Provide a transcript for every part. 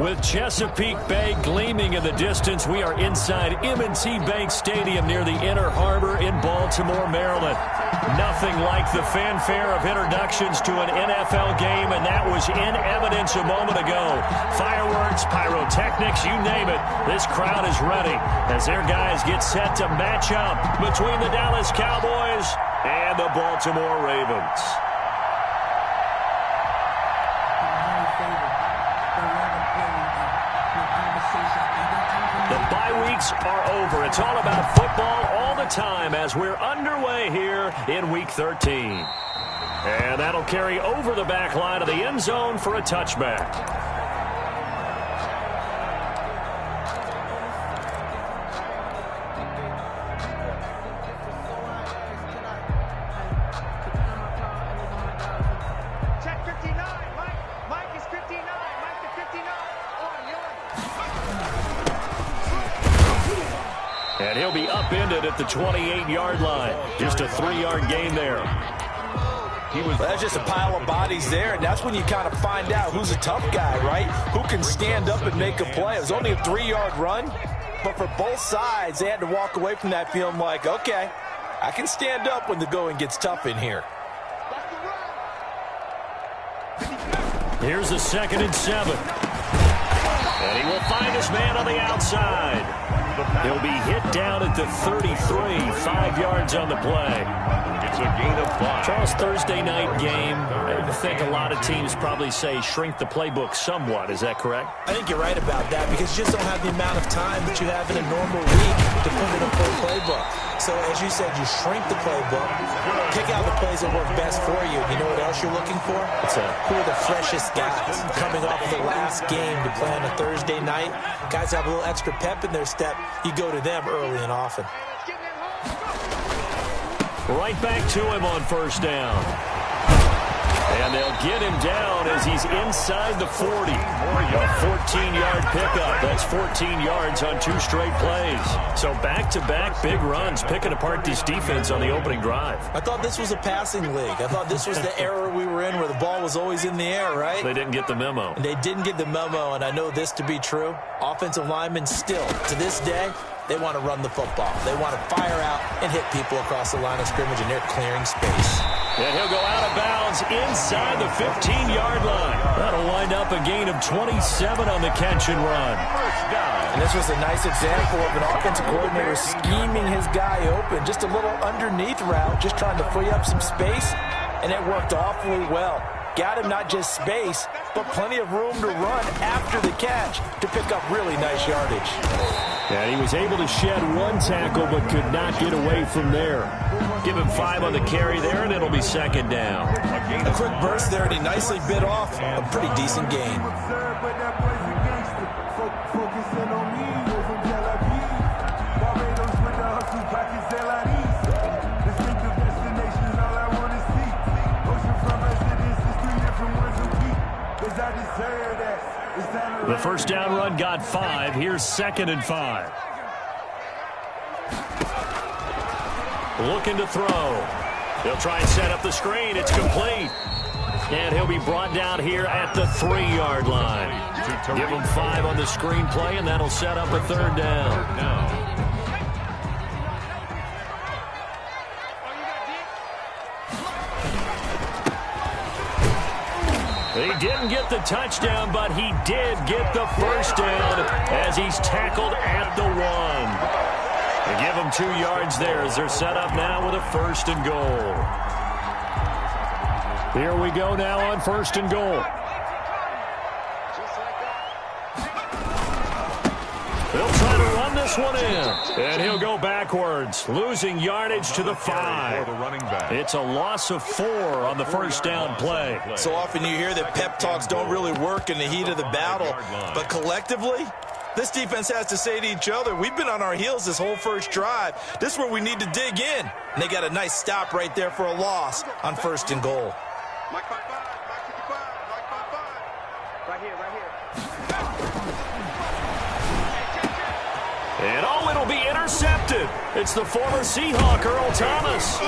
With Chesapeake Bay gleaming in the distance, we are inside M&T Bank Stadium near the Inner Harbor in Baltimore, Maryland. Nothing like the fanfare of introductions to an NFL game, and that was in evidence a moment ago. Fireworks, pyrotechnics, you name it. This crowd is ready as their guys get set to match up between the Dallas Cowboys and the Baltimore Ravens. The bye weeks are over. It's all about football all the time as we're underway here in Week 13. And that'll carry over the back line of the end zone for a touchback. And he'll be upended at the 28-yard line. Just a 3-yard gain there. That's just a pile of bodies there, and that's when you kind of find out who's a tough guy, right? Who can stand up and make a play. It was only a 3-yard run, but for both sides, they had to walk away from that feeling like, okay, I can stand up when the going gets tough in here. Here's a 2nd and 7. And he will find his man on the outside. He'll be hit down at the 33, 5 yards on the play. It's a gain of 5. Charles, Thursday night game, I think a lot of teams probably say shrink the playbook somewhat. Is that correct? I think you're right about that because you just don't have the amount of time that you have in a normal week to put in a full playbook. So, as you said, you shrink the playbook, pick out the plays that work best for you. You know what else you're looking for? Who are the freshest guys coming off of the last game to play on a Thursday night? Guys have a little extra pep in their step. You go to them early and often. Right back to him on 1st down. And they'll get him down as he's inside the 40. A 14-yard pickup. That's 14 yards on 2 straight plays. So back-to-back big runs, picking apart this defense on the opening drive. I thought this was a passing league. I thought this was the era we were in where the ball was always in the air, right? They didn't get the memo. And they didn't get the memo, and I know this to be true. Offensive linemen still, to this day, they want to run the football. They want to fire out and hit people across the line of scrimmage, and they're clearing space. And he'll go out of bounds inside the 15-yard line. That'll wind up a gain of 27 on the catch and run. And this was a nice example of an offensive coordinator scheming his guy open. Just a little underneath route, just trying to free up some space, and it worked awfully well. Got him not just space, but plenty of room to run after the catch to pick up really nice yardage. And he was able to shed 1 tackle but could not get away from there. Give him 5 on the carry there, and it'll be 2nd down. A quick burst there, and he nicely bit off a pretty decent gain. The 1st down run got 5. Here's 2nd and 5. Looking to throw. He'll try and set up the screen. It's complete. And he'll be brought down here at the 3-yard line. Give him 5 on the screen play, and that'll set up a 3rd down. He didn't get the touchdown, but he did get the 1st down as he's tackled at the 1. They give him 2 yards there as they're set up now with a 1st and goal. Here we go now on 1st and goal. They'll try to run this one in, and he'll go backwards, losing yardage to the 5. It's a loss of 4 on the 1st down play. So often you hear that pep talks don't really work in the heat of the battle, but collectively, this defense has to say to each other, we've been on our heels this whole 1st drive. This is where we need to dig in. And they got a nice stop right there for a loss on 1st and goal. Mike 5-5, Mike 55, Mike 5-5. Right here, right here. And it'll be intercepted. It's the former Seahawk, Earl Thomas.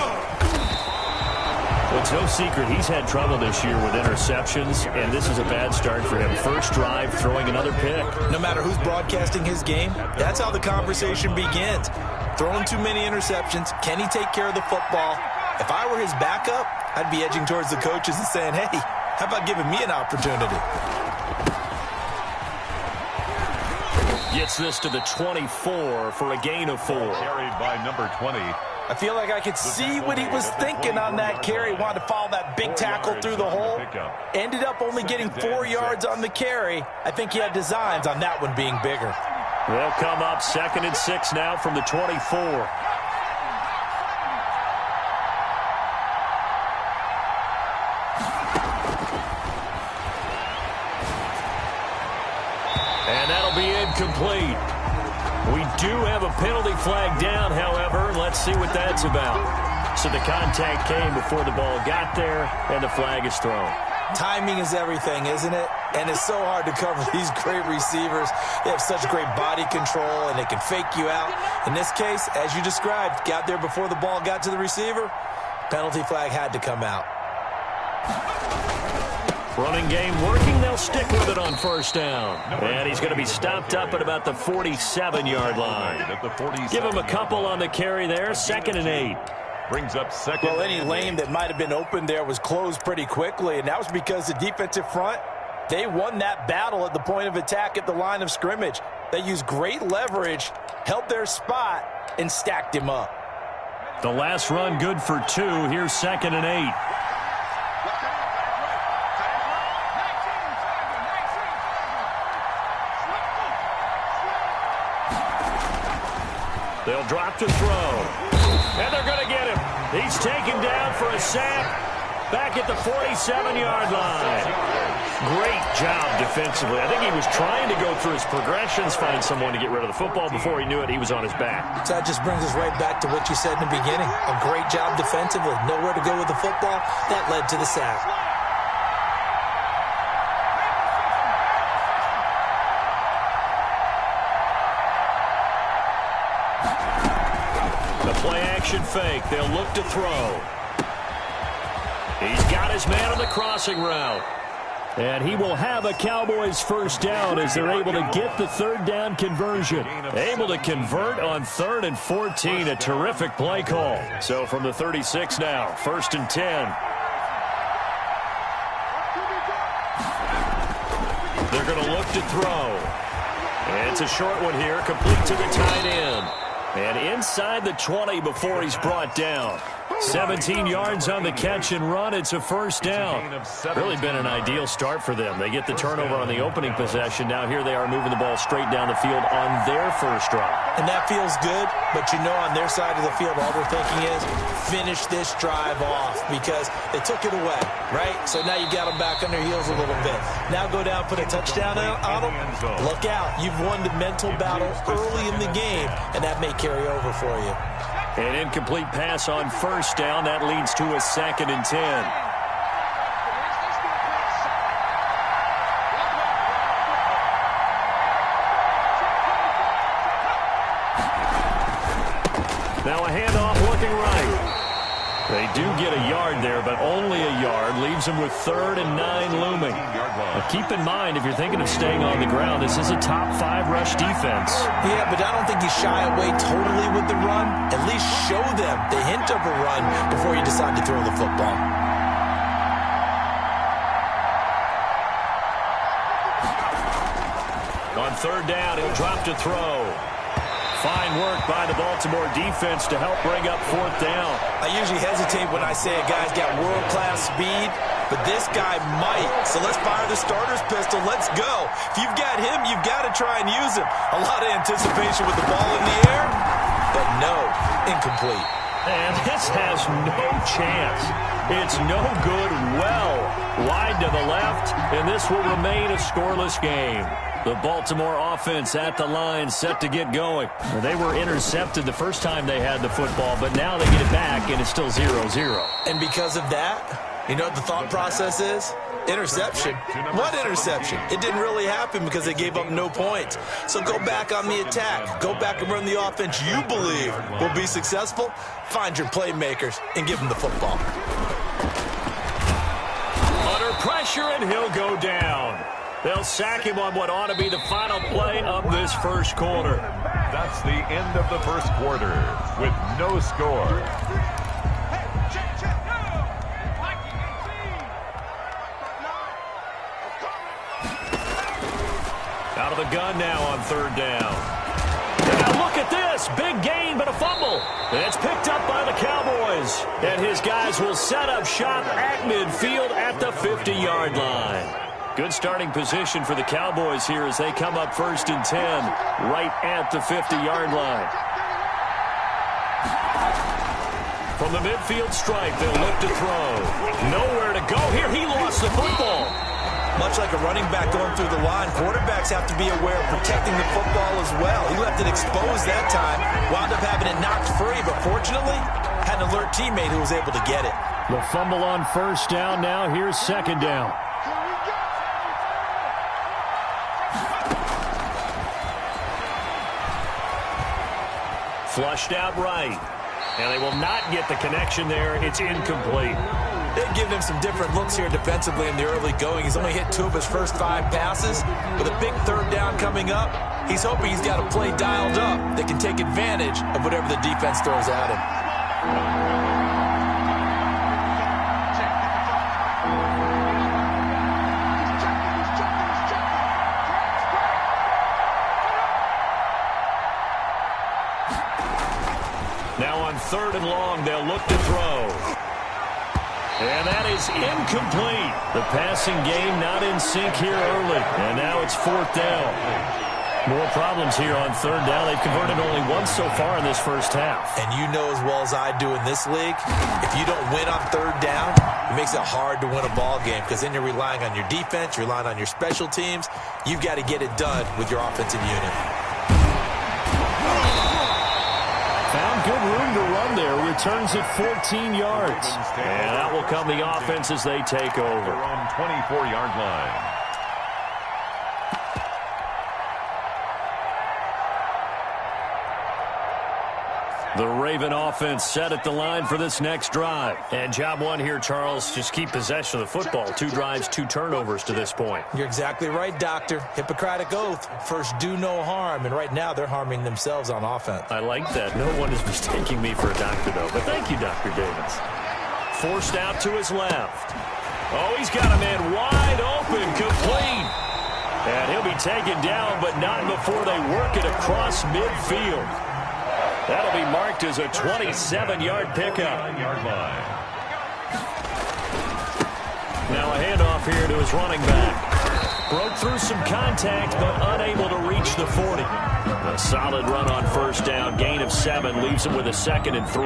Well, it's no secret he's had trouble this year with interceptions, and this is a bad start for him. First drive, throwing another pick. No matter who's broadcasting his game, that's how the conversation begins. Throwing too many interceptions. Can he take care of the football? If I were his backup, I'd be edging towards the coaches and saying, hey, how about giving me an opportunity? Gets this to the 24 for a gain of 4. Carried by number 20. I feel like I could see what he was thinking on that carry. Wanted to follow that big tackle through the hole. Ended up only getting 4 yards on the carry. I think he had designs on that one being bigger. They'll come up 2nd and 6 now from the 24. And that'll be incomplete. We do have a penalty flag down, however. Let's see what that's about. So the contact came before the ball got there, and the flag is thrown. Timing is everything, isn't it? And it's so hard to cover these great receivers. They have such great body control, and they can fake you out. In this case, as you described, got there before the ball got to the receiver. Penalty flag had to come out. Running game working. They'll stick with it on first down. And he's going to be stopped up at about the 47-yard line. Give him a couple on the carry there. 2nd and 8. Brings up 2nd. Well, any lane that might have been open there was closed pretty quickly, and that was because the defensive front, they won that battle at the point of attack at the line of scrimmage. They used great leverage, held their spot, and stacked him up. The last run good for 2. Here's 2nd and 8. They'll drop to throw. And they're going to get him. He's taken down for a sack back at the 47-yard line. Great job defensively. I think he was trying to go through his progressions, find someone to get rid of the football. Before he knew it, he was on his back. So that just brings us right back to what you said in the beginning. A great job defensively. Nowhere to go with the football. That led to the sack. Play-action fake. They'll look to throw. He's got his man on the crossing route. And he will have a Cowboys first down as they're able to get the 3rd down conversion. Able to convert on 3rd and 14. A terrific play call. So from the 36 now, 1st and 10. They're going to look to throw. And it's a short one here, complete to the tight end. And inside the 20 before he's brought down. 17 yards on the catch and run. It's a first down. Really been an ideal start for them. They get the turnover on the opening possession. Now here they are moving the ball straight down the field on their first drive. And that feels good, but you know on their side of the field all they're thinking is finish this drive off because they took it away, right? So now you got them back on their heels a little bit. Now go down, put a touchdown on them. Look out. You've won the mental battle early in the game, and that may carry over for you. An incomplete pass on first down. That leads to a 2nd and 10. Now a handoff looking right. They do get a yard there, but only a yard. Leaves them with 3rd and 9 looming. Now keep in mind, if you're thinking of staying on the ground, this is a top 5 rush defense. Yeah, but I don't think you shy away totally with the run. At least show them the hint of a run before you decide to throw the football. On 3rd down, he'll drop to throw. Fine work by the Baltimore defense to help bring up 4th down. I usually hesitate when I say a guy's got world-class speed, but this guy might. So let's fire the starter's pistol. Let's go. If you've got him, you've got to try and use him. A lot of anticipation with the ball in the air, but no, incomplete. And this has no chance. It's no good, well wide to the left, and this will remain a scoreless game. The Baltimore offense at the line, set to get going. They were intercepted the first time they had the football, but now they get it back, and it's still 0-0. And because of that, you know what the thought process is? Interception. What interception? It didn't really happen because they gave up no points. So go back on the attack. Go back and run the offense you believe will be successful. Find your playmakers and give them the football. pressure, and he'll go down. They'll sack him on what ought to be the final play of this first quarter. That's the end of the first quarter with no score. Out of the gun now on third down. Now look at this. Big gain, but a fumble. It's picked up by the Cowboys. And his guys will set up shop at midfield at the 50-yard line. Good starting position for the Cowboys here as they come up 1st and 10 right at the 50-yard line. From the midfield stripe, they'll look to throw. Nowhere to go here. He lost the football. Much like a running back going through the line, quarterbacks have to be aware of protecting the football as well. He left it exposed that time, wound up having it knocked free, but fortunately had an alert teammate who was able to get it. The fumble on first down now. Here's second down. Flushed out right. And they will not get the connection there. It's incomplete. They've given him some different looks here defensively in the early going. He's only hit 2 of his first 5 passes. With a big third down coming up, he's hoping he's got a play dialed up that can take advantage of whatever the defense throws at him. Now on 3rd and long, they'll look to throw. And that is incomplete. The passing game not in sync here early. And now it's 4th down. More problems here on 3rd down. They've converted only once so far in this first half. And you know as well as I do in this league, if you don't win on 3rd down, it makes it hard to win a ball game because then you're relying on your defense, you're relying on your special teams. You've got to get it done with your offensive unit. Found good room to run there. Returns at 14 yards. And that will come the offense as they take over. They're on 24-yard line. The Raven offense set at the line for this next drive. And job one here, Charles, just keep possession of the football. 2 drives, 2 turnovers to this point. You're exactly right, Doctor. Hippocratic oath. First, do no harm. And right now, they're harming themselves on offense. I like that. No one is mistaking me for a doctor, though. But thank you, Dr. Davis. Forced out to his left. Oh, he's got a man wide open, complete. And he'll be taken down, but not before they work it across midfield. That'll be marked as a 27-yard pickup. Now a handoff here to his running back. Broke through some contact, but unable to reach the 40. A solid run on first down. Gain of 7 leaves him with a 2nd and 3.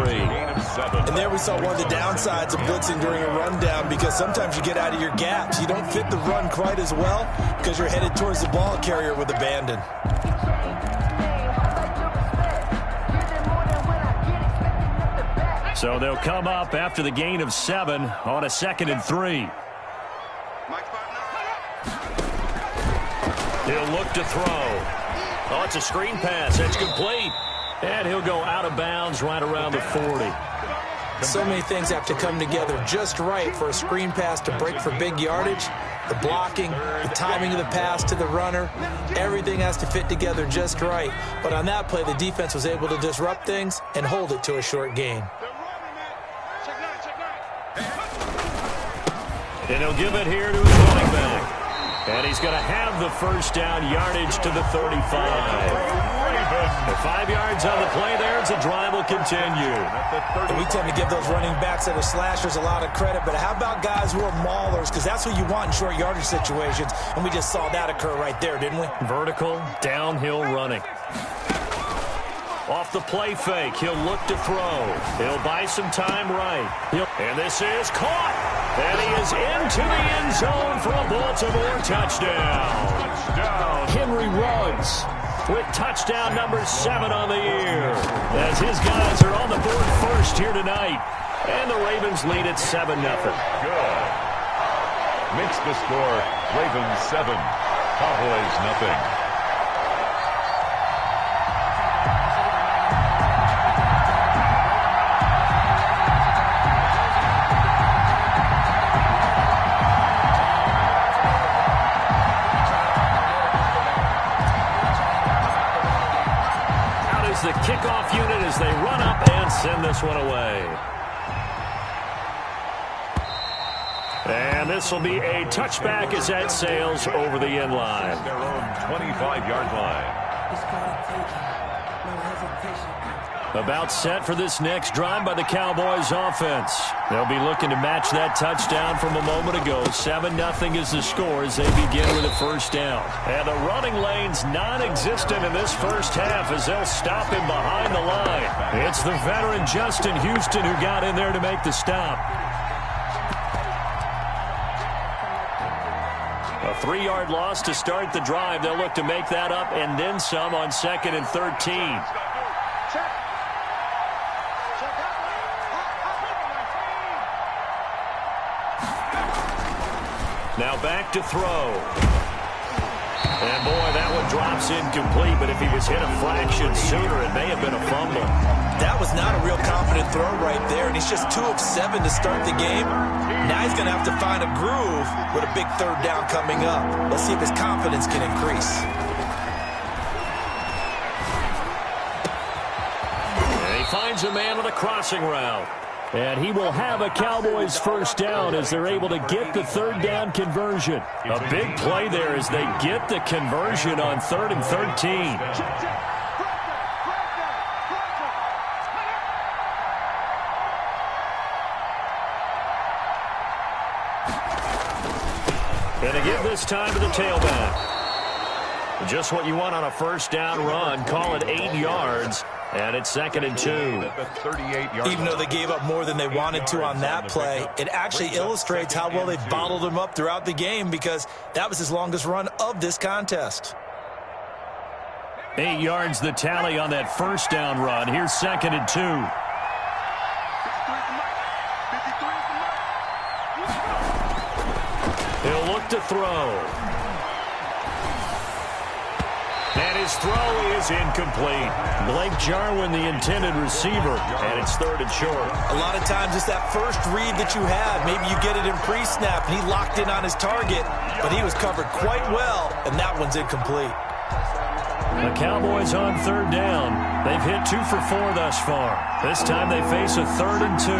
And there we saw one of the downsides of blitzing during a rundown because sometimes you get out of your gaps. You don't fit the run quite as well because you're headed towards the ball carrier with abandon. So they'll come up after the gain of 7 on a 2nd and 3. He'll look to throw. Oh, it's a screen pass. That's complete. And he'll go out of bounds right around the 40. So many things have to come together just right for a screen pass to break for big yardage. The blocking, the timing of the pass to the runner, everything has to fit together just right. But on that play, the defense was able to disrupt things and hold it to a short gain. And he'll give it here to his running back. And he's going to have the first down, yardage to the 35. The 5 yards on the play there as the drive will continue. And we tend to give those running backs that are slashers a lot of credit, but how about guys who are maulers? Because that's what you want in short yardage situations, and we just saw that occur right there, didn't we? Vertical, downhill running. Off the play fake, he'll look to throw. He'll buy some time right. And this is caught. And he is into the end zone for a Baltimore touchdown. Henry Ruggs with touchdown number 7 on the year. As his guys are on the board first here tonight. And the Ravens lead at 7-0. Good. Makes the score Ravens 7, Cowboys nothing. is the kickoff unit as they run up and send this one away. And this will be a touchback as that sails over the end line. Their own 25-yard line. About set for this next drive by the Cowboys offense. They'll be looking to match that touchdown from a moment ago. 7-0 is the score as they begin with a first down. And the running lane's non-existent in this first half as they'll stop him behind the line. It's the veteran Justin Houston who got in there to make the stop. A 3-yard loss to start the drive. They'll look to make that up and then some on 2nd and 13. Now back to throw. And boy, that one drops incomplete, but if he was hit a fraction sooner, it may have been a fumble. That was not a real confident throw right there, and he's just 2 of 7 to start the game. Now he's going to have to find a groove with a big third down coming up. Let's see if his confidence can increase. And he finds a man on a crossing route. And he will have a Cowboys first down as they're able to get the third down conversion. A big play there as they get the conversion on 3rd and 13. And to give this time to the tailback. Just what you want on a first down run. Call it 8 yards. And it's 2nd and 2. Even though they gave up more than they wanted to on that play, it actually illustrates how well they bottled him up throughout the game because that was his longest run of this contest. 8 yards the tally on that first down run. Here's 2nd and 2. He'll look to throw. And his throw is incomplete. Blake Jarwin, the intended receiver, and it's 3rd and short. A lot of times it's that first read that you have. Maybe you get it in pre-snap, and he locked in on his target, but he was covered quite well, and that one's incomplete. The Cowboys on 3rd down. They've hit 2 for 4 thus far. This time they face a 3rd and 2.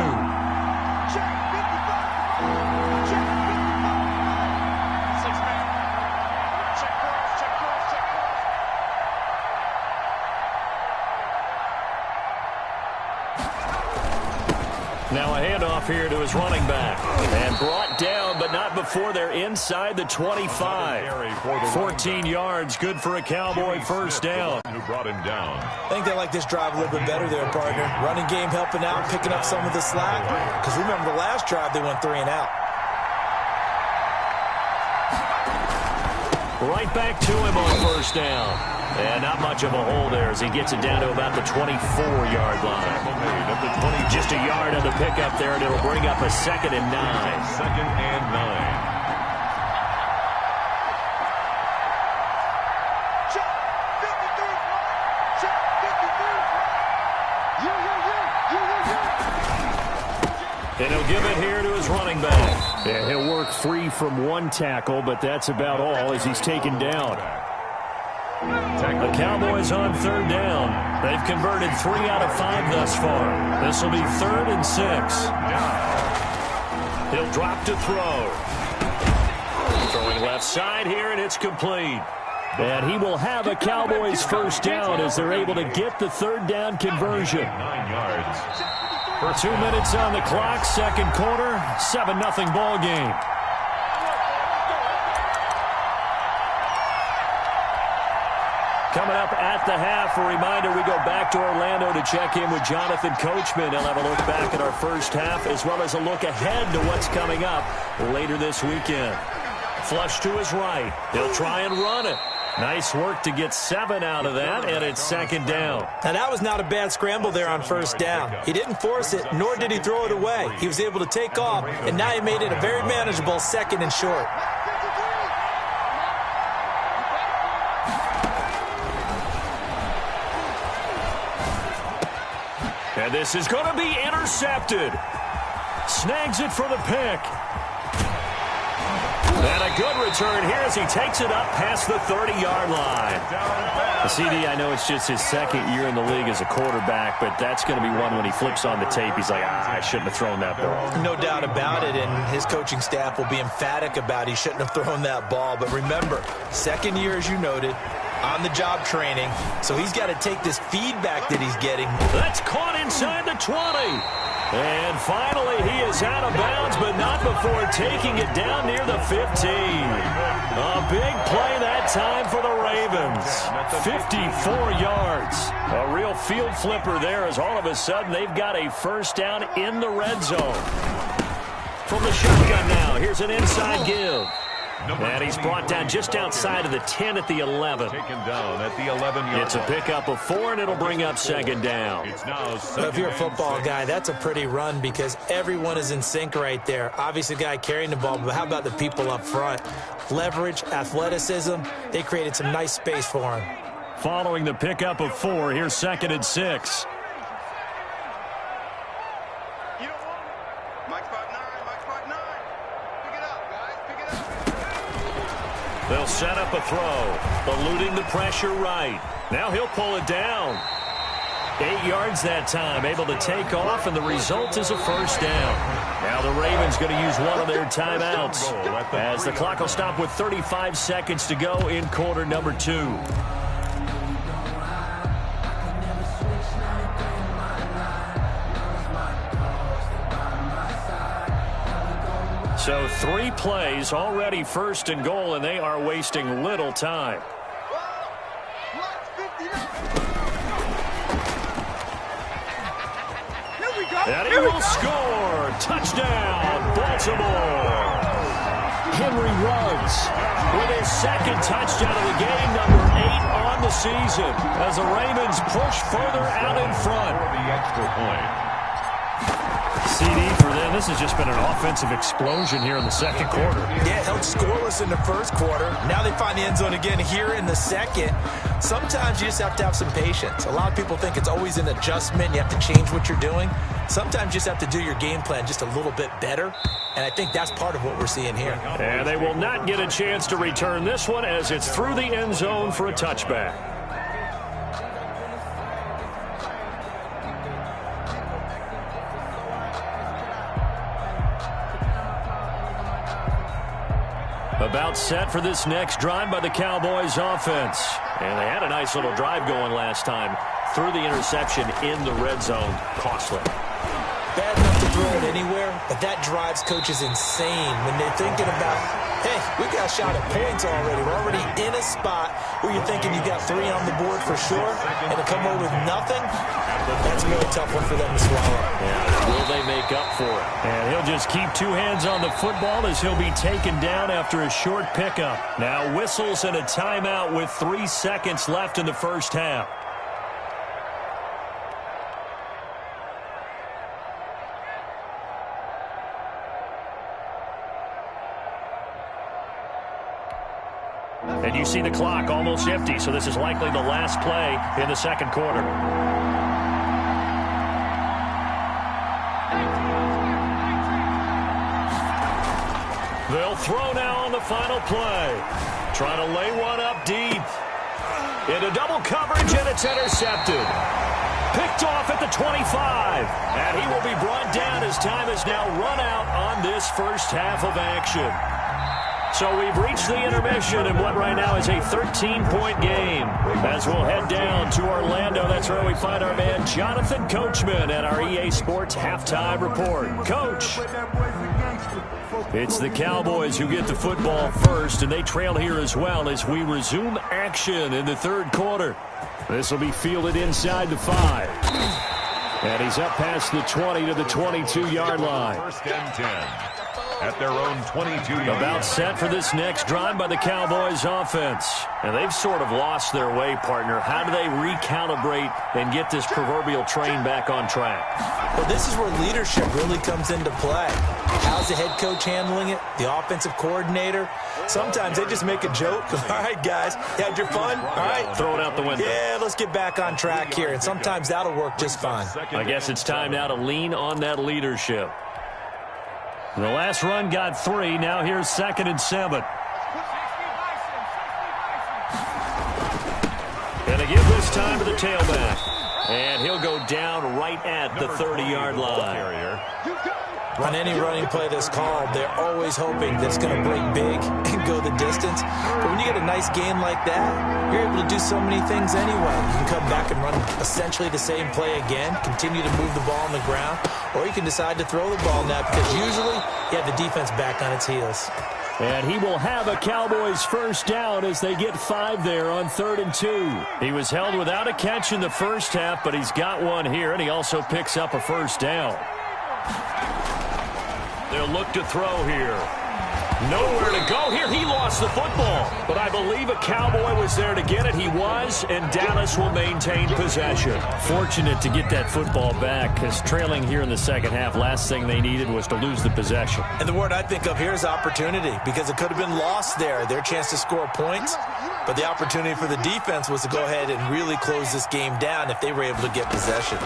Now a handoff here to his running back. And brought down, but not before they're inside the 25. 14 yards, good for a Cowboy first down. Who brought him down. I think they like this drive a little bit better there, partner. Running game helping out, picking up some of the slack. Because remember the last drive, they went 3 and out. Right back to him on first down. And not much of a hole there as he gets it down to about the 24-yard line. Just a yard on the pickup there, and it'll bring up a 2nd and 9. 2nd and 9. And he'll give it here to his running back. And he'll work free from 1 tackle, but that's about all as he's taken down. The Cowboys on 3rd down. They've converted 3 out of 5 thus far. This will be 3rd and 6. He'll drop to throw. Throwing left side here, and it's complete. And he will have a Cowboys first down as they're able to get the 3rd down conversion. 9 yards. For 2 minutes on the clock, 2nd quarter, 7-0 ball game. Coming up at the half, a reminder, we go back to Orlando to check in with Jonathan Coachman. He'll have a look back at our first half as well as a look ahead to what's coming up later this weekend. Flush to his right. He'll try and run it. Nice work to get 7 out of that, and it's 2nd down. Now, that was not a bad scramble there on first down. He didn't force it, nor did he throw it away. He was able to take off, and now he made it a very manageable 2nd and short. And this is going to be intercepted. Snags it for the pick. And a good return here as he takes it up past the 30-yard line. The CD, I know it's just his second year in the league as a quarterback, but that's going to be one when he flips on the tape. He's like, I shouldn't have thrown that ball. No doubt about it, and his coaching staff will be emphatic about he shouldn't have thrown that ball. But remember, second year, as you noted, on-the-job training, so he's got to take this feedback that he's getting. That's caught inside the 20. And finally, he is out of bounds, but not before taking it down near the 15. A big play that time for the Ravens. 54 yards. A real field flipper there as all of a sudden they've got a first down in the red zone. From the shotgun now, here's an inside give. And he's brought down just outside of the 10 at the 11. Taken down at the 11-yard. It's a pickup of 4, and it'll bring up second down. Well, if you're a football guy, that's a pretty run because everyone is in sync right there. Obviously, the guy carrying the ball, but how about the people up front? Leverage, athleticism, they created some nice space for him. Following the pickup of 4, here's 2nd and 6. You don't want it. Mike's 5'9", Mike's 5'9". Pick it up, guys, pick it up. They'll set up a throw, eluding the pressure right. Now he'll pull it down. 8 yards that time, able to take off, and the result is a first down. Now the Ravens going to use one of their timeouts as the clock will stop with 35 seconds to go in quarter number 2. So 3 plays, already first and goal, and they are wasting little time. And he will score. Touchdown, Baltimore. Henry runs with his second touchdown of the game, number 8 on the season, as the Ravens push further out in front. The extra point. CD for them. This has just been an offensive explosion here in the second quarter. Yeah, held scoreless in the first quarter. Now they find the end zone again here in the second. Sometimes you just have to have some patience. A lot of people think it's always an adjustment. You have to change what you're doing. Sometimes you just have to do your game plan just a little bit better. And I think that's part of what we're seeing here. And they will not get a chance to return this one as it's through the end zone for a touchback. About set for this next drive by the Cowboys offense. And they had a nice little drive going last time. Through the interception in the red zone. Costly. Bad enough to throw it anywhere, but that drives coaches insane when they're thinking about, hey, we got a shot at points already. We're already in a spot where you're thinking you got 3 on the board for sure, and to come away with nothing, that's a really tough one for them to swallow. Yeah, will they make up for it? And he'll just keep 2 hands on the football as he'll be taken down after a short pickup. Now whistles and a timeout with 3 seconds left in the first half. And you see the clock almost empty, so this is likely the last play in the second quarter. They'll throw now on the final play. Trying to lay one up deep. Into double coverage, and it's intercepted. Picked off at the 25. And he will be brought down as time has now run out on this first half of action. So we've reached the intermission in what right now is a 13-point game. As we'll head down to Orlando, that's where we find our man Jonathan Coachman at our EA Sports Halftime Report. Coach, it's the Cowboys who get the football first, and they trail here as well as we resume action in the third quarter. This will be fielded inside the 5. And he's up past the 20 to the 22-yard line. First and 10. At their own 22-yard line. About set for this next drive by the Cowboys offense. And they've sort of lost their way, partner. How do they recalibrate and get this proverbial train back on track? Well, this is where leadership really comes into play. How's the head coach handling it? The offensive coordinator? Sometimes they just make a joke. All right, guys, you had your fun? All right. Throw it out the window. Yeah, let's get back on track here. And sometimes that'll work just fine. I guess it's time now to lean on that leadership. The last run got 3. Now here's 2nd and 7. And they give this time to the tailback. And he'll go down right at the 30-yard line. On any running play that's called, they're always hoping that it's going to break big and go the distance. But when you get a nice gain like that, you're able to do so many things anyway. You can come back and run essentially the same play again, continue to move the ball on the ground, or you can decide to throw the ball now because usually you have the defense back on its heels. And he will have a Cowboys first down as they get 5 there on 3rd and 2. He was held without a catch in the first half, but he's got one here, and he also picks up a first down. They'll look to throw here. Nowhere to go here. He lost the football, but I believe a Cowboy was there to get it. He was, and Dallas will maintain possession. Fortunate to get that football back because trailing here in the second half, last thing they needed was to lose the possession. And the word I think of here is opportunity because it could have been lost there, their chance to score points. But the opportunity for the defense was to go ahead and really close this game down if they were able to get possession.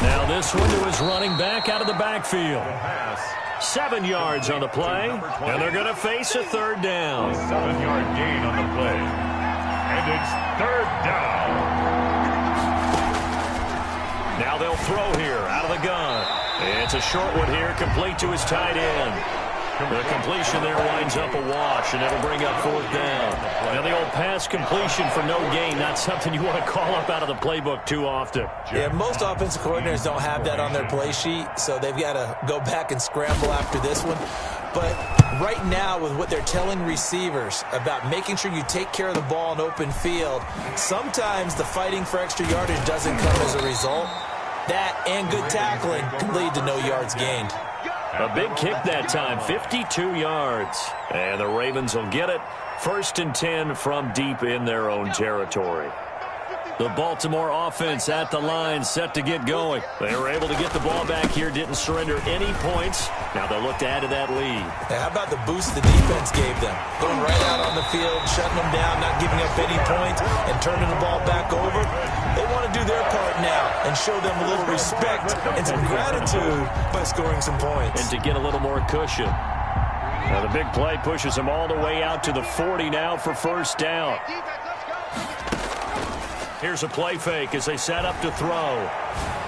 Now this one to his running back out of the backfield. 7 yards on the play, and they're going to face a 3rd down. 7-yard gain on the play. And it's 3rd down. Now they'll throw here out of the gun. It's a short one here, complete to his tight end. The completion there winds up a wash, and it'll bring up 4th down. Now the old pass completion for no gain, not something you want to call up out of the playbook too often. Yeah, most offensive coordinators don't have that on their play sheet, so they've got to go back and scramble after this one. But right now, with what they're telling receivers about making sure you take care of the ball in open field, sometimes the fighting for extra yardage doesn't come as a result. That and good tackling can lead to no yards gained. A big kick that time, 52 yards. And the Ravens will get it. 1st and 10 from deep in their own territory. The Baltimore offense at the line, set to get going. They were able to get the ball back here, didn't surrender any points. Now they'll look to add to that lead. Now, how about the boost the defense gave them? Going right out on the field, shutting them down, not giving up any points, and turning the ball back over. They want to do their part now and show them a little respect and some gratitude by scoring some points. And to get a little more cushion. Now the big play pushes them all the way out to the 40 now for 1st down. Here's a play fake as they set up to throw.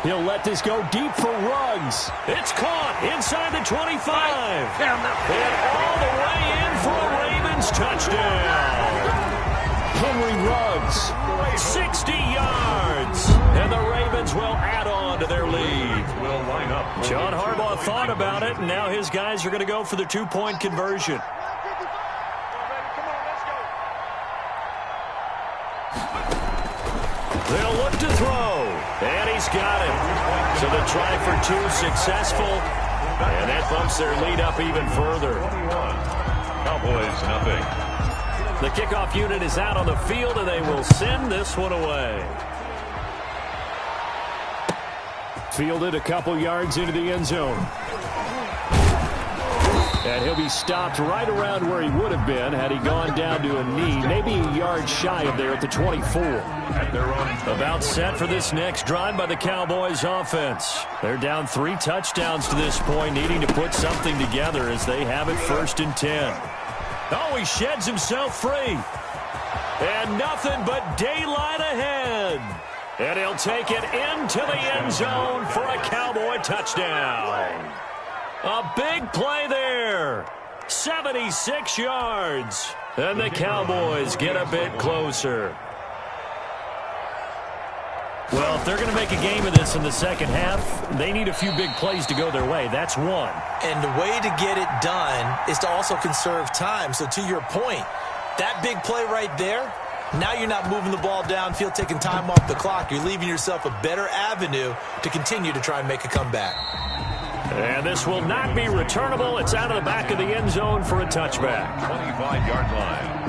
He'll let this go deep for Ruggs. It's caught inside the 25. And all the way in for a Ravens touchdown. Henry Ruggs, 60 yards. And the Ravens will add on to their lead. John Harbaugh thought about it, and now his guys are going to go for the 2-point conversion. They'll look to throw, and he's got it. So the try for 2 successful, and that bumps their lead up even further. Cowboys, nothing. The kickoff unit is out on the field, and they will send this one away. Fielded a couple yards into the end zone. And he'll be stopped right around where he would have been had he gone down to a knee, maybe a yard shy of there at the 24. About set for this next drive by the Cowboys offense. They're down 3 touchdowns to this point, needing to put something together as they have it 1st and 10. Oh, he sheds himself free. And nothing but daylight ahead. And he'll take it into the end zone for a Cowboy touchdown. A big play there. 76 yards. And the Cowboys get a bit closer. Well, if they're going to make a game of this in the second half, they need a few big plays to go their way. That's one. And the way to get it done is to also conserve time. So to your point, that big play right there, now you're not moving the ball downfield, taking time off the clock. You're leaving yourself a better avenue to continue to try and make a comeback. And this will not be returnable. It's out of the back of the end zone for a touchback. 25-yard line.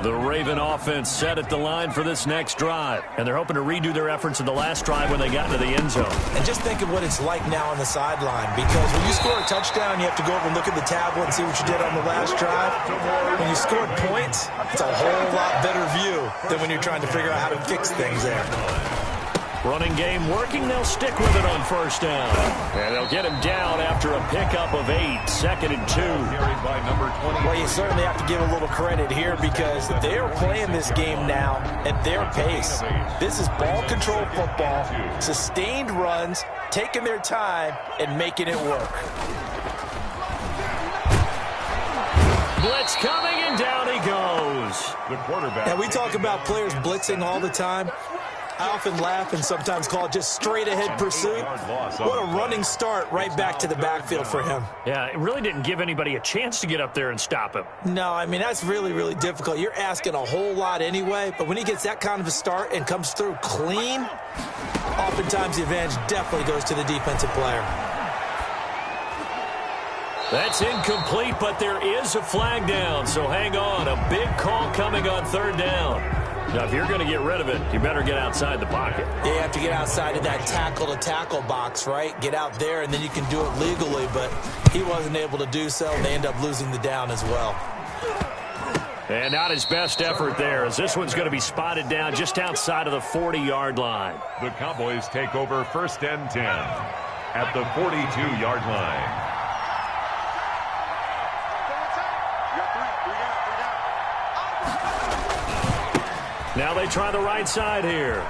The Raven offense set at the line for this next drive. And they're hoping to redo their efforts in the last drive when they got into the end zone. And just think of what it's like now on the sideline, because when you score a touchdown, you have to go over and look at the tablet and see what you did on the last drive. When you scored points, it's a whole lot better view than when you're trying to figure out how to fix things there. Running game working. They'll stick with it on first down. And they'll get him down after a pickup of 8. 2nd and 2. Well, you certainly have to give a little credit here because they're playing this game now at their pace. This is ball control football, sustained runs, taking their time, and making it work. Blitz coming, and down he goes. The quarterback. And we talk about players blitzing all the time. I often laugh and sometimes call it just straight-ahead pursuit. What a running start right back to the backfield for him. Yeah, it really didn't give anybody a chance to get up there and stop him. No, I mean, that's really, really difficult. You're asking a whole lot anyway, but when he gets that kind of a start and comes through clean, oftentimes the advantage definitely goes to the defensive player. That's incomplete, but there is a flag down, so hang on. A big call coming on 3rd down. Now, if you're going to get rid of it, you better get outside the pocket. Yeah, you have to get outside of that tackle-to-tackle box, right? Get out there, and then you can do it legally, but he wasn't able to do so, and they end up losing the down as well. And not his best effort there, as this one's going to be spotted down just outside of the 40-yard line. The Cowboys take over 1st and 10 at the 42-yard line. Now they try the right side here.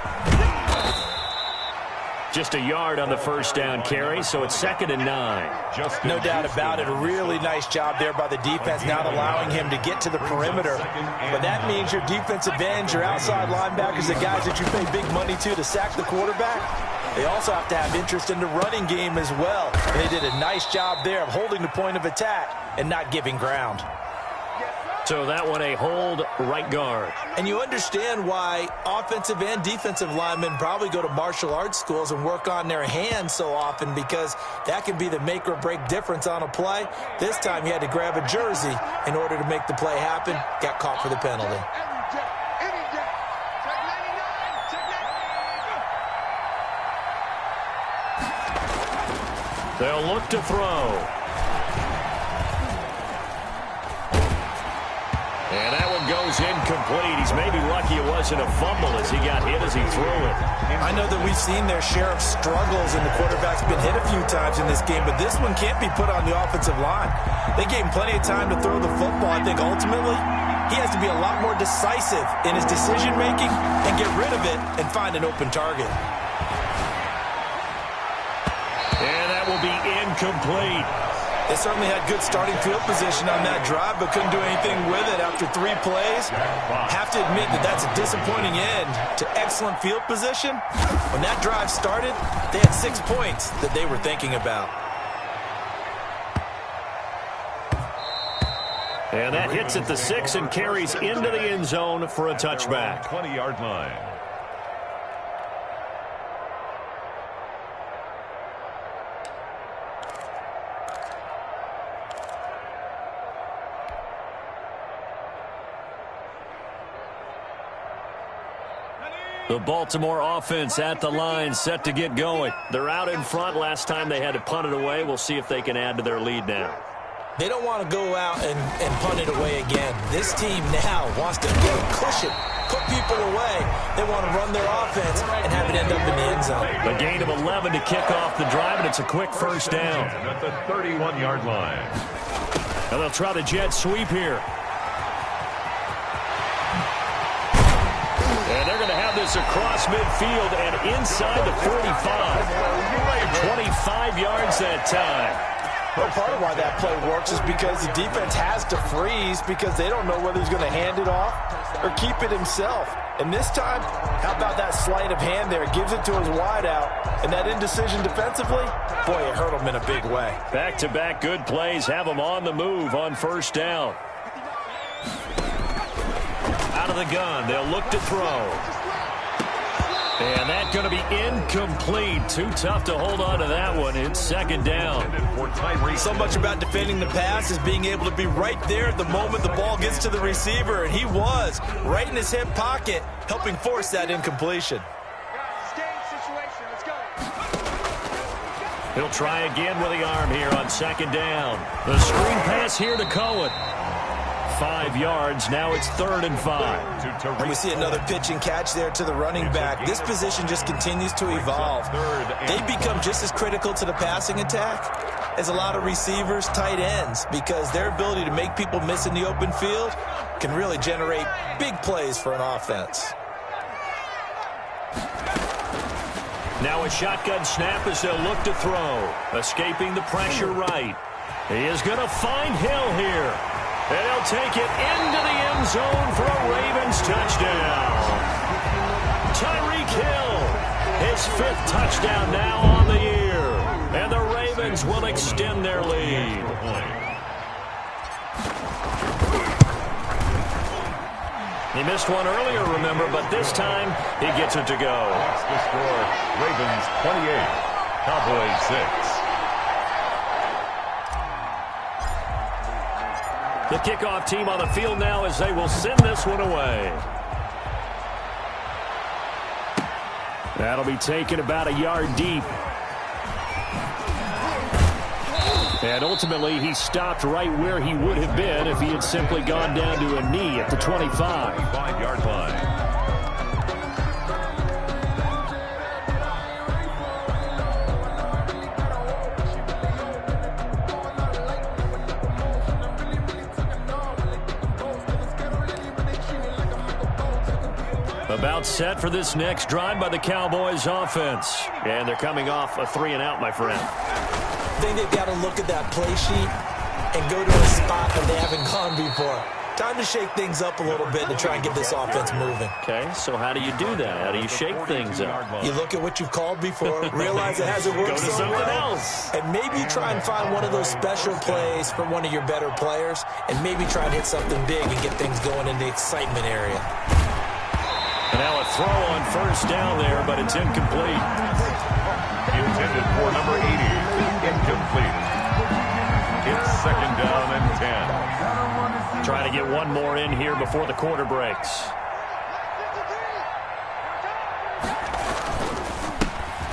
Just a yard on the first down carry, so it's 2nd and 9. No doubt about it. A really nice job there by the defense, not allowing him to get to the perimeter. But that means your defensive ends, your outside linebackers, the guys that you pay big money to sack the quarterback, they also have to have interest in the running game as well. And they did a nice job there of holding the point of attack and not giving ground. So that one a hold right guard. And you understand why offensive and defensive linemen probably go to martial arts schools and work on their hands so often, because that can be the make or break difference on a play. This time he had to grab a jersey in order to make the play happen. Got caught for the penalty. They'll look to throw. And that one goes incomplete. He's maybe lucky it wasn't a fumble as he got hit as he threw it. I know that we've seen their share of struggles, and the quarterback's been hit a few times in this game, but this one can't be put on the offensive line. They gave him plenty of time to throw the football. I think ultimately he has to be a lot more decisive in his decision-making and get rid of it and find an open target. And that will be incomplete. They certainly had good starting field position on that drive, but couldn't do anything with it after 3 plays. Have to admit that that's a disappointing end to excellent field position. When that drive started, they had 6 points that they were thinking about. And that hits at the 6 and carries into the end zone for a touchback. 20-yard line. The Baltimore offense at the line, set to get going. They're out in front. Last time they had to punt it away. We'll see if they can add to their lead now. They don't want to go out and punt it away again. This team now wants to get a cushion, put people away. They want to run their offense and have it end up in the end zone. A gain of 11 to kick off the drive, and it's a quick first down. At the 31-yard line. And they'll try the jet sweep here. And they're going to have this across midfield and inside the 45. 25 yards that time. Well, part of why that play works is because the defense has to freeze because they don't know whether he's going to hand it off or keep it himself. And this time, how about that sleight of hand there? Gives it to his wideout. And that indecision defensively, boy, it hurt him in a big way. Back-to-back good plays have him on the move on first down. Out of the gun, they'll look to throw. And that's going to be incomplete. Too tough to hold on to that one. It's second down. So much about defending the pass is being able to be right there at the moment the ball gets to the receiver. And he was right in his hip pocket, helping force that incompletion. He'll try again with the arm here on second down. The screen pass here to Cohen. 5 yards. Now it's 3rd and 5. And we see another pitch and catch there to the running back. This position just continues to evolve. They become just as critical to the passing attack as a lot of receivers, tight ends, because their ability to make people miss in the open field can really generate big plays for an offense. Now a shotgun snap as they'll look to throw. Escaping the pressure right. He is going to find Hill here. And he'll take it into the end zone for a Ravens touchdown. Tyreek Hill, his 5th touchdown now on the year. And the Ravens will extend their lead. He missed one earlier, remember, but this time he gets it to go. That's the score. Ravens 28, Cowboys 6. The kickoff team on the field now as they will send this one away. That'll be taken about a yard deep. And ultimately, he stopped right where he would have been if he had simply gone down to a knee at the 25. 5-yard line. About set for this next drive by the Cowboys offense. And they're coming off a 3-and-out, my friend. I think they've got to look at that play sheet and go to a spot that they haven't gone before. Time to shake things up a little bit to try and get this offense moving. Okay, so how do you do that? How do you shake things up? You look at what you've called before, realize it hasn't worked Go to so something well, else. and maybe try and find one of those special plays for one of your better players, and maybe try and hit something big and get things going in the excitement area. And now a throw on 1st down there, but it's incomplete. Intended for number 80. Incomplete. It's 2nd down and 10. Trying to get one more in here before the quarter breaks.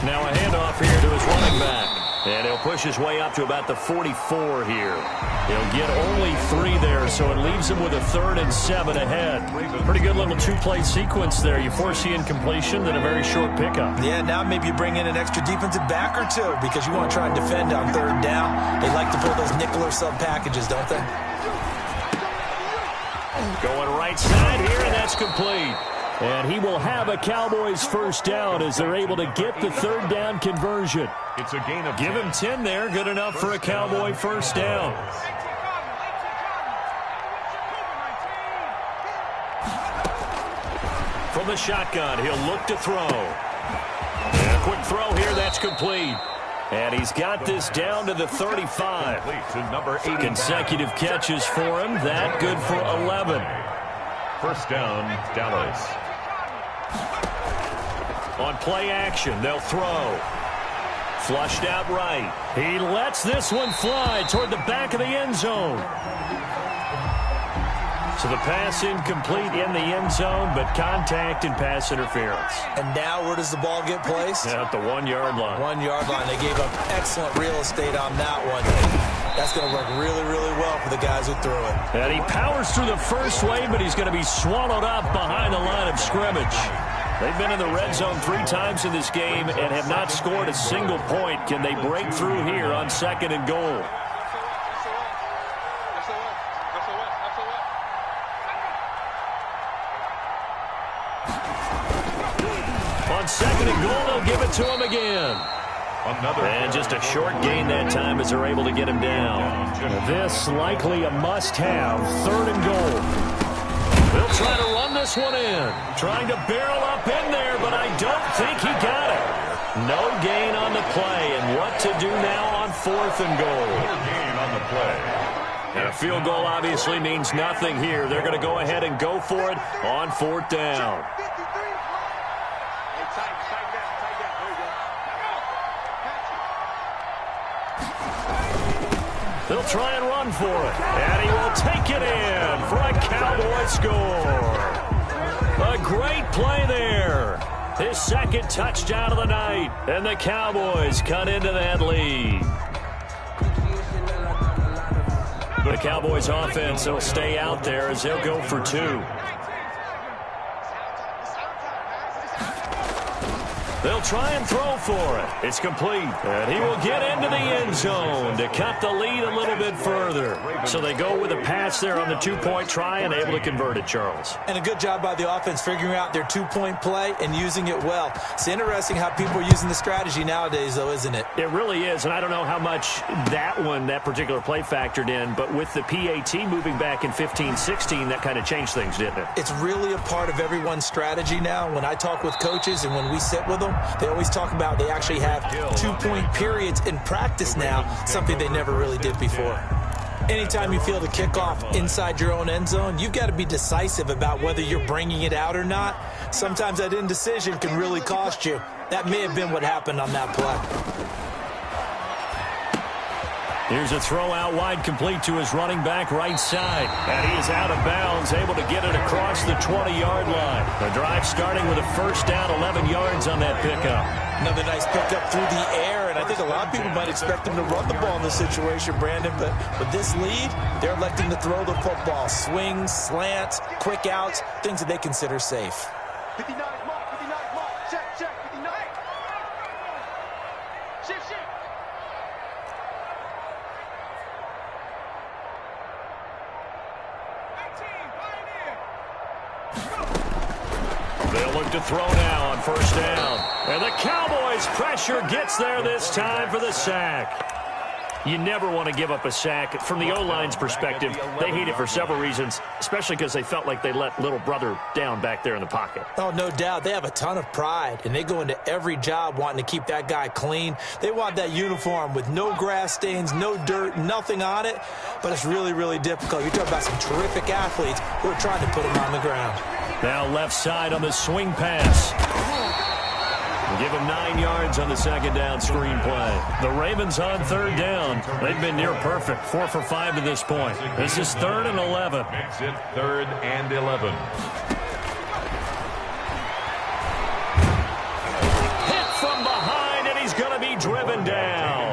Now a handoff here to his running back. And he'll push his way up to about the 44 here. He'll get only 3 there, so it leaves him with a 3rd and 7 ahead. Pretty good little 2-play sequence there. You force the incompletion, then a very short pickup. Yeah, now maybe you bring in an extra defensive back or 2 because you want to try and defend on 3rd down. They like to pull those nickel or sub packages, don't they? Going right side here, and that's complete. And he will have a Cowboys 1st down as they're able to get the 3rd down conversion. It's a gain of 10. Give him 10 there. Good enough for a Cowboy 1st down. From the shotgun, he'll look to throw. And a quick throw here, that's complete. And he's got this down to the 35. To number 80. Consecutive catches for him. That good for 11. 1st down, Dallas. On play action, they'll throw. Flushed out right. He lets this one fly toward the back of the end zone. So the pass incomplete in the end zone, but contact and pass interference. And now where does the ball get placed? At the 1-yard line. 1-yard line. They gave up excellent real estate on that one. That's going to work really, really well for the guys who threw it. And he powers through the first wave, but he's going to be swallowed up behind the line of scrimmage. They've been in the red zone 3 times in this game and have not scored a single point. Can they break through here on 2nd and goal? On 2nd and goal, they'll give it to him again. And just a short gain that time as they're able to get him down. This likely a must-have 3rd and goal. They'll try to run this one in. Trying to barrel up in there, but I don't think he got it. No gain on the play, and what to do now on 4th and goal. No gain on the play. And a field goal obviously means nothing here. They're going to go ahead and go for it on 4th down. They'll try and run for it. And he will take it in for a Cowboy score. A great play there. His second touchdown of the night. And the Cowboys cut into that lead. The Cowboys offense will stay out there as they'll go for 2. They'll try and throw for it. It's complete. And he will get into the end zone to cut the lead a little bit further. So they go with a pass there on the 2-point try and able to convert it, Charles. And a good job by the offense figuring out their 2-point play and using it well. It's interesting how people are using the strategy nowadays, though, isn't it? It really is, and I don't know how much that particular play factored in, but with the PAT moving back in 15-16, that kind of changed things, didn't it? It's really a part of everyone's strategy now. When I talk with coaches and when we sit with them, they always talk about they actually have 2-point periods in practice now, something they never really did before. Anytime you feel the kickoff inside your own end zone, you've got to be decisive about whether you're bringing it out or not. Sometimes that indecision can really cost you. That may have been what happened on that play. Here's a throw out wide, complete to his running back right side. And he is out of bounds, able to get it across the 20-yard line. The drive starting with a first down, 11 yards on that pickup. Another nice pickup through the air, and I think a lot of people might expect him to run the ball in this situation, Brandon, but with this lead, they're electing to throw the football. Swings, slants, quick outs, things that they consider safe. 59 mark, 59 mark, check, 59. Shift. They'll look to throw now on first down. And the Cowboys' pressure gets there this time for the sack. You never want to give up a sack. From the O-line's perspective, they hate it for several reasons, especially because they felt like they let little brother down back there in the pocket. Oh, no doubt. They have a ton of pride, and they go into every job wanting to keep that guy clean. They want that uniform with no grass stains, no dirt, nothing on it, but it's really, really difficult. You're talking about some terrific athletes who are trying to put him on the ground. Now left side on the swing pass. Give him 9 yards on the second down screen play. The Ravens on third down. They've been near perfect. 4 for 5 to this point. This is 3rd and 11. Makes it 3rd and 11. Hit from behind, and he's going to be driven down.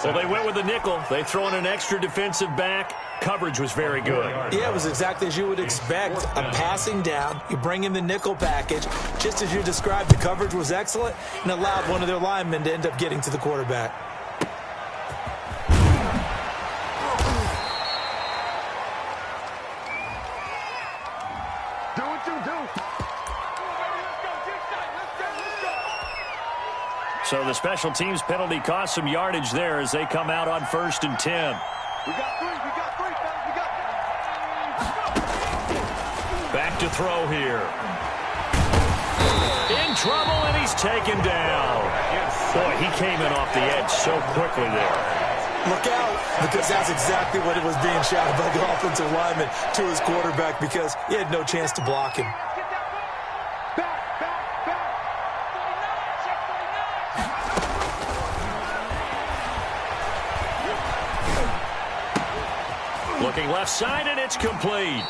Well, they went with the nickel. They throw in an extra defensive back. Coverage was very good. Yeah, it was exactly as you would expect. A passing down. You bring in the nickel package. Just as you described, the coverage was excellent and allowed one of their linemen to end up getting to the quarterback. Do what you do. So the special teams penalty cost some yardage there as they come out on 1st and 10. We got three, fellas, we got Back to throw here. In trouble, and he's taken down. Boy, he came in off the edge so quickly there. Look out, because that's exactly what it was being shouted by the offensive lineman to his quarterback because he had no chance to block him. Looking left side, and it's complete.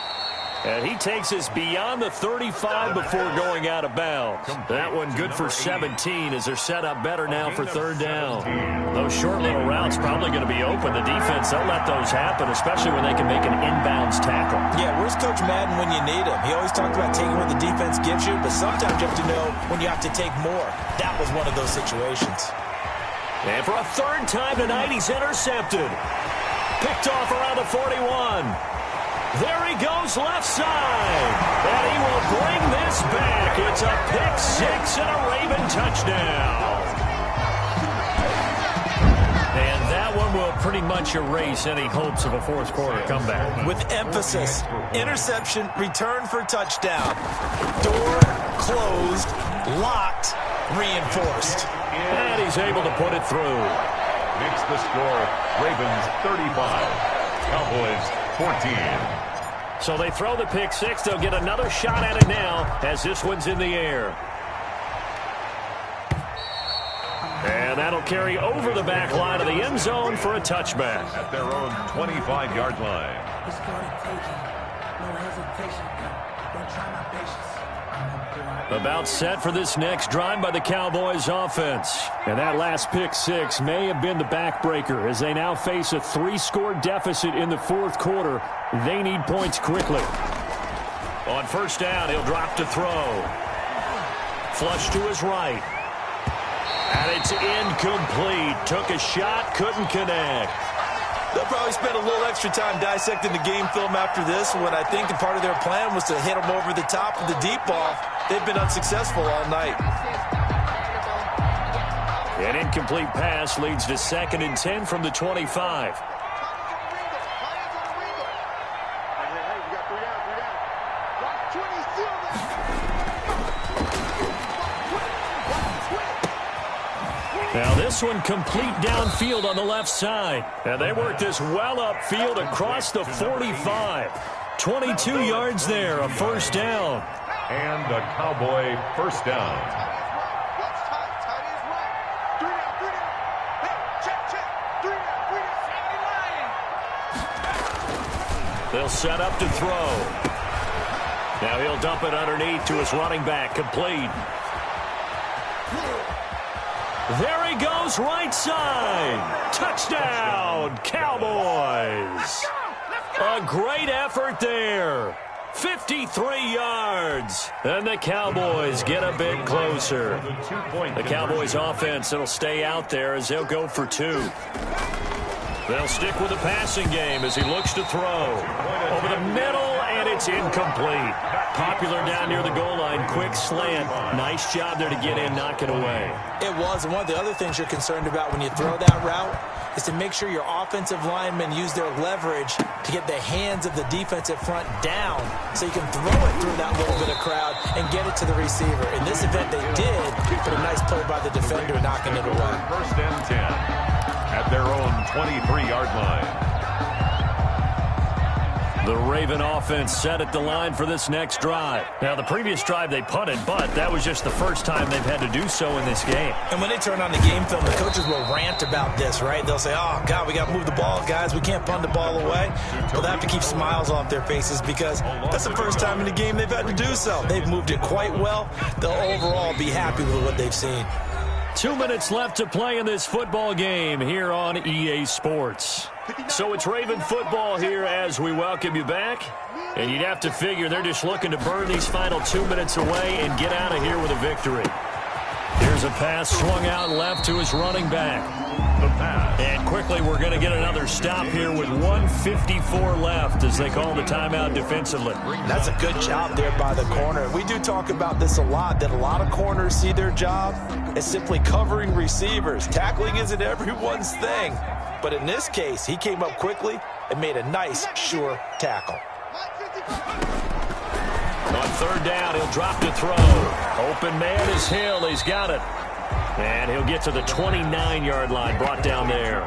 And he takes us beyond the 35 before going out of bounds. That one good for 17 as they're set up better now for 3rd down. Those short little routes probably going to be open. The defense, they'll let those happen, especially when they can make an inbounds tackle. Yeah, where's Coach Madden when you need him? He always talked about taking what the defense gives you, but sometimes you have to know when you have to take more. That was one of those situations. And for a 3rd time tonight, he's intercepted. Picked off around the 41. There he goes left side. And he will bring this back. It's a pick 6 and a Raven touchdown. And that one will pretty much erase any hopes of a 4th quarter comeback. With emphasis, interception, return for touchdown. Door closed, locked, reinforced. And he's able to put it through. Makes the score Ravens 35, Cowboys 14. So they throw the pick 6. They'll get another shot at it now as this one's in the air. And And that'll carry over the back line of the end zone for a touchback. At their own 25-yard line. About set for this next drive by the Cowboys offense. And that last pick six may have been the backbreaker as they now face a 3-score deficit in the fourth quarter. They need points quickly. On first down, he'll drop to throw. Flush to his right. And it's incomplete. Took a shot, couldn't connect. They'll probably spend a little extra time dissecting the game film after this one. I think the part of their plan was to hit them over the top of the deep ball. They've been unsuccessful all night. An incomplete pass leads to 2nd and 10 from the 25. Now this one complete downfield on the left side. And they work this well upfield across the 45. 22 yards there, a first down. And a Cowboy first down. They'll set up to throw. Now he'll dump it underneath to his running back, complete. There he goes, right side. Touchdown, Cowboys. A great effort there. 53 yards. And the Cowboys get a bit closer. The Cowboys offense, it'll stay out there as they'll go for 2. They'll stick with the passing game as he looks to throw. Over the middle, and it's incomplete. Popular down near the goal line. Quick slant. Nice job there to get in, knock it away. It was, and one of the other things you're concerned about when you throw that route is to make sure your offensive linemen use their leverage to get the hands of the defensive front down so you can throw it through that little bit of crowd and get it to the receiver. In this event, they did, but a nice play by the defender knocking it away. First and 10 at their own 23-yard line. The Raven offense set at the line for this next drive. Now, the previous drive they punted, but that was just the first time they've had to do so in this game. And when they turn on the game film, the coaches will rant about this, right? They'll say, oh, God, we got to move the ball, guys. We can't punt the ball away. Well, they have to keep smiles off their faces because that's the first time in the game they've had to do so. They've moved it quite well. They'll overall be happy with what they've seen. 2 minutes left to play in this football game here on EA Sports. So it's Raven football here as we welcome you back. And you'd have to figure they're just looking to burn these final 2 minutes away and get out of here with a victory. Here's a pass swung out left to his running back. The pass. And quickly we're going to get another stop here with 1:54 left as they call the timeout defensively. That's a good job there by the corner. We do talk about this a lot, that a lot of corners see their job as simply covering receivers. Tackling isn't everyone's thing. But in this case, he came up quickly and made a nice, sure tackle. On third down, he'll drop to throw. Open man is Hill. He's got it. And he'll get to the 29-yard line, brought down there.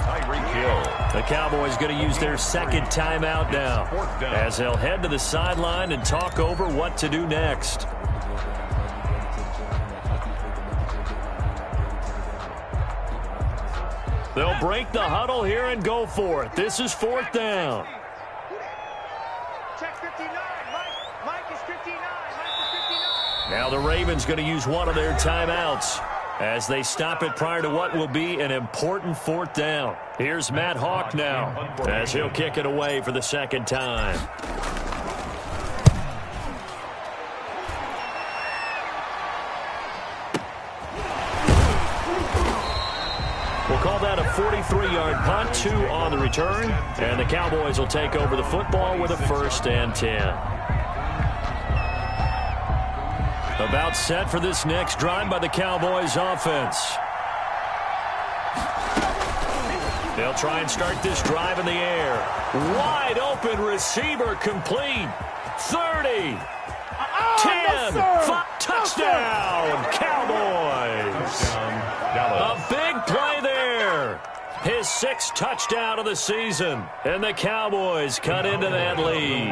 The Cowboys going to use their second timeout now as they'll head to the sideline and talk over what to do next. They'll break the huddle here and go for it. This is fourth down. Check 59. Mike is 59. Now the Ravens going to use one of their timeouts as they stop it prior to what will be an important fourth down. Here's Matt Hawk now as he'll kick it away for the second time. We'll call that a 43-yard punt, 2 on the return, and the Cowboys will take over the football with a 1st and 10. About set for this next drive by the Cowboys offense. They'll try and start this drive in the air. Wide open receiver complete. 30. 10. 5. Touchdown, Cowboys. A big play there. His 6th touchdown of the season. And the Cowboys cut into that lead.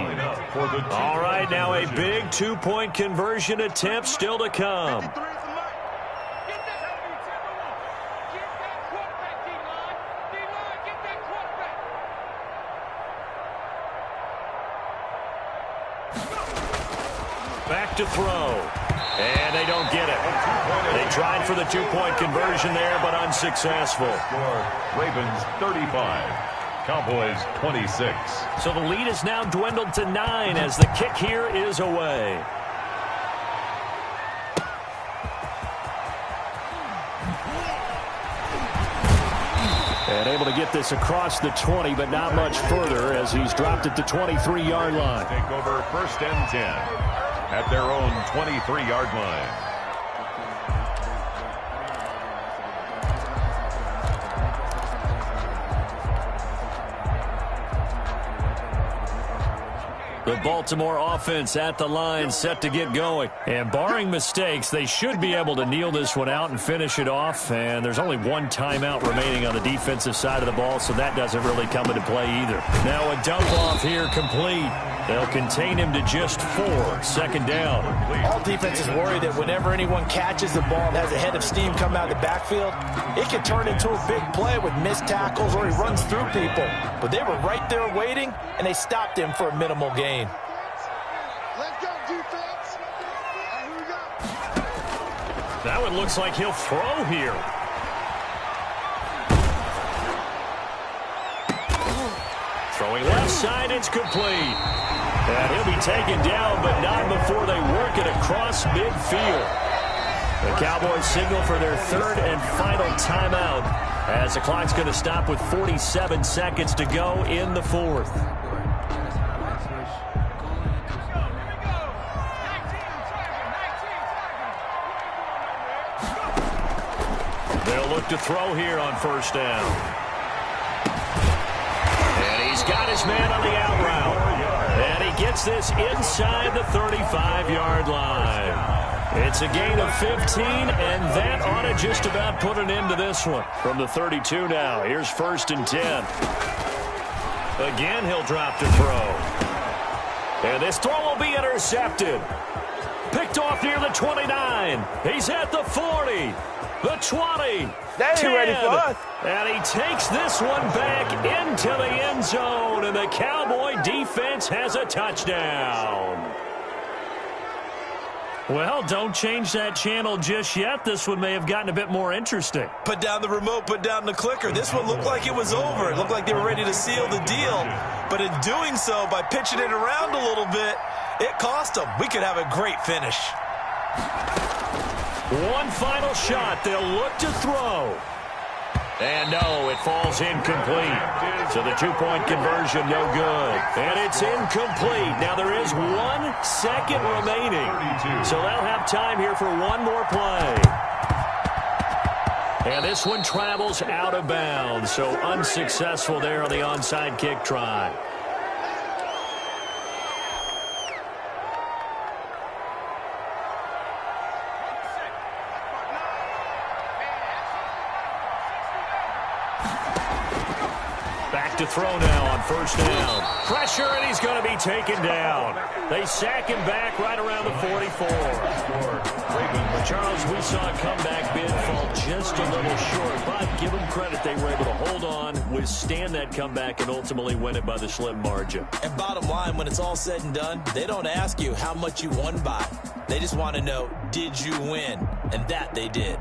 All right, now a big 2-point conversion attempt still to come. Back to throw. And they don't get it. They tried for the two-point conversion there, but unsuccessful. Ravens 35, Cowboys 26. So the lead is now dwindled to 9 as the kick here is away. And able to get this across the 20, but not much further as he's dropped it to 23-yard line. Take over first and 10 at their own 23-yard line. The Baltimore offense at the line, set to get going. And barring mistakes, they should be able to kneel this one out and finish it off. And there's only one timeout remaining on the defensive side of the ball, so that doesn't really come into play either. Now a dump off here complete. They'll contain him to just 4. Second down. All defenses worry that whenever anyone catches the ball and has a head of steam come out of the backfield, it can turn into a big play with missed tackles or he runs through people. But they were right there waiting, and they stopped him for a minimal gain. Let's go, defense. Here we go. That one looks like he'll throw here. Throwing left side, it's complete. And he'll be taken down, but not before they work it across midfield. The Cowboys signal for their third and final timeout as the clock's going to stop with 47 seconds to go in the fourth. They'll look to throw here on first down. And he's got his man on the out route. And he gets this inside the 35-yard line. It's a gain of 15, and that ought to just about put an end to this one. From the 32 now, here's first and 10. Again, he'll drop to throw. And this throw will be intercepted. Picked off near the 29. He's at the 40, the 20, They ain't 10. ready for us. And he takes this one back into the end zone, and the Cowboy defense has a touchdown. Well, don't change that channel just yet. This one may have gotten a bit more interesting. Put down the remote, put down the clicker. This one looked like it was over. It looked like they were ready to seal the deal. But in doing so, by pitching it around a little bit, it cost them. We could have a great finish. One final shot. They'll look to throw. And no, it falls incomplete. So the two-point conversion, no good. And it's incomplete. Now there is 1 second remaining. So they'll have time here for one more play. And this one travels out of bounds. So unsuccessful there on the onside kick try. Back to throw now on first down. Pressure, and he's going to be taken down. They sack him back right around the 44. But Charles, we saw a comeback bid fall just a little short, but give them credit. They were able to hold on, withstand that comeback, and ultimately win it by the slim margin. And bottom line, when it's all said and done, they don't ask you how much you won by. They just want to know, did you win? And that they did.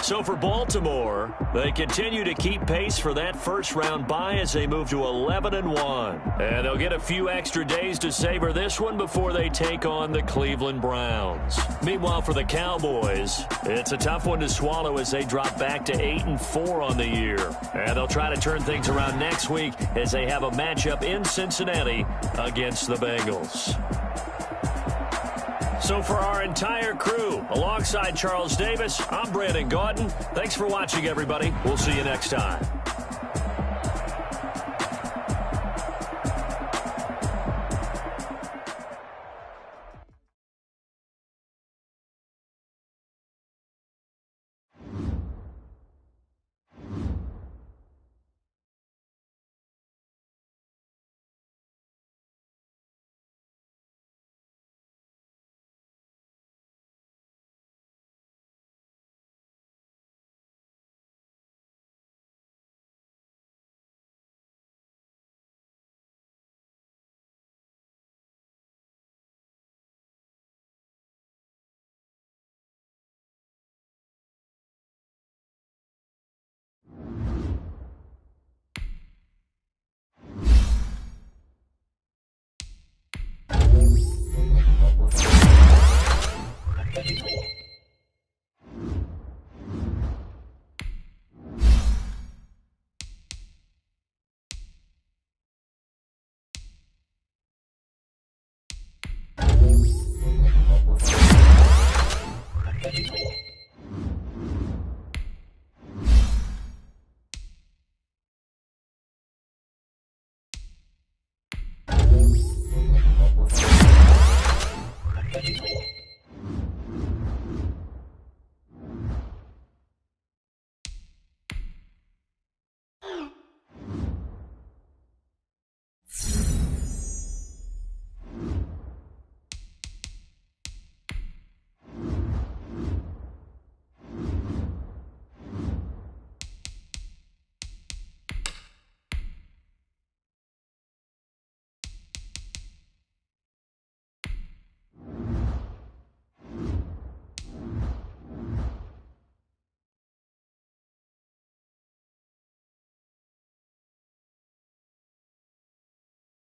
So for Baltimore, they continue to keep pace for that first-round bye as they move to 11-1. And they'll get a few extra days to savor this one before they take on the Cleveland Browns. Meanwhile, for the Cowboys, it's a tough one to swallow as they drop back to 8-4 on the year. And they'll try to turn things around next week as they have a matchup in Cincinnati against the Bengals. So for our entire crew, alongside Charles Davis, I'm Brandon Gaudin. Thanks for watching, everybody. We'll see you next time.